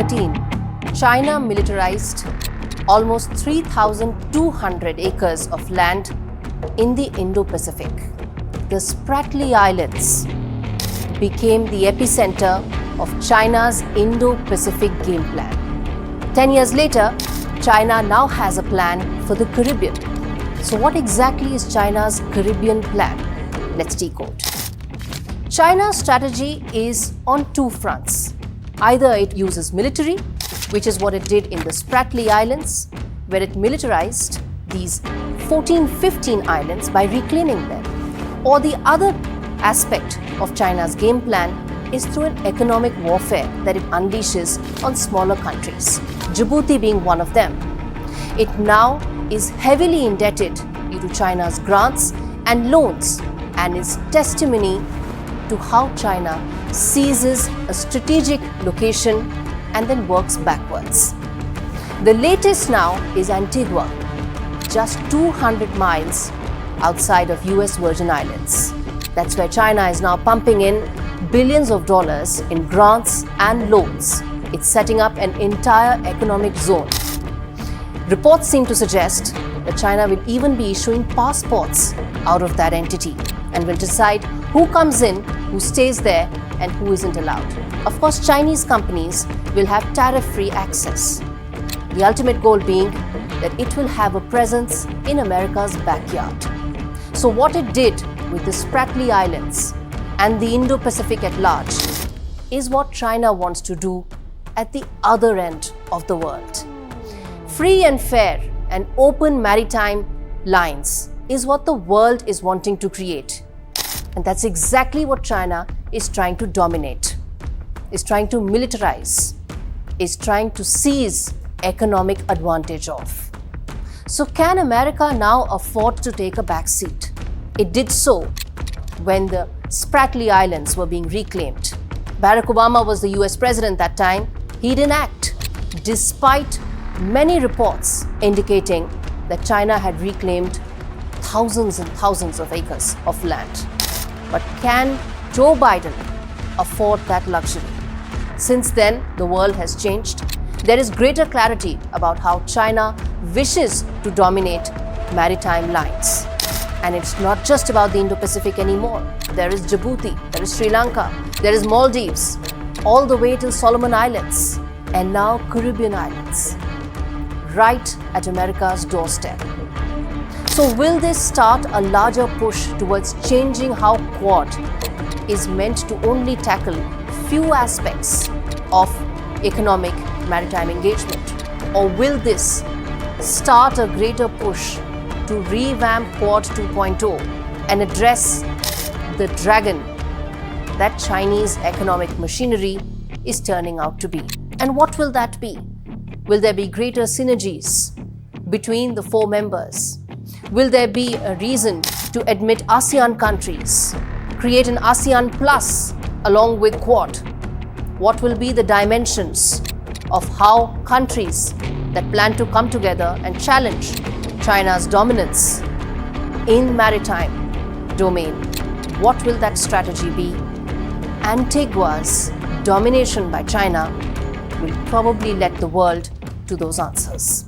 2013, China militarized almost 3,200 acres of land in the Indo-Pacific. The Spratly Islands became the epicenter of China's Indo-Pacific game plan. 10 years later, China now has a plan for the Caribbean. So what exactly is China's Caribbean plan? Let's decode. China's strategy is on two fronts. Either it uses military, which is what it did in the Spratly Islands, where it militarized these 14-15 islands by reclaiming them. Or the other aspect of China's game plan is through an economic warfare that it unleashes on smaller countries, Djibouti being one of them. It now is heavily indebted due to China's grants and loans and is testimony to how China seizes a strategic location and then works backwards. The latest now is Antigua, just 200 miles outside of US Virgin Islands. That's where China is now pumping in billions of dollars in grants and loans. It's setting up an entire economic zone. Reports seem to suggest that China will even be issuing passports out of that entity and will decide who comes in, who stays there, and who isn't allowed. Of course, Chinese companies will have tariff-free access. The ultimate goal being that it will have a presence in America's backyard. So what it did with the Spratly Islands and the Indo-Pacific at large is what China wants to do at the other end of the world. Free and fair and open maritime lines is what the world is wanting to create. And that's exactly what China is trying to dominate, is trying to militarize, is trying to seize economic advantage of. So can America now afford to take a backseat? It did so when the Spratly Islands were being reclaimed. Barack Obama was the US president that time. He didn't act, despite many reports indicating that China had reclaimed thousands and thousands of acres of land. But can Joe Biden afford that luxury? Since then, the world has changed. There is greater clarity about how China wishes to dominate maritime lines. And it's not just about the Indo-Pacific anymore. There is Djibouti, there is Sri Lanka, there is Maldives, all the way till Solomon Islands, and now Caribbean Islands, right at America's doorstep. So will this start a larger push towards changing how Quad is meant to only tackle few aspects of economic maritime engagement? Or will this start a greater push to revamp Quad 2.0 and address the dragon that Chinese economic machinery is turning out to be? And what will that be? Will there be greater synergies between the four members? Will there be a reason to admit ASEAN countries, create an ASEAN Plus along with Quad? What will be the dimensions of how countries that plan to come together and challenge China's dominance in maritime domain? What will that strategy be? Antigua's domination by China will probably lead the world to those answers.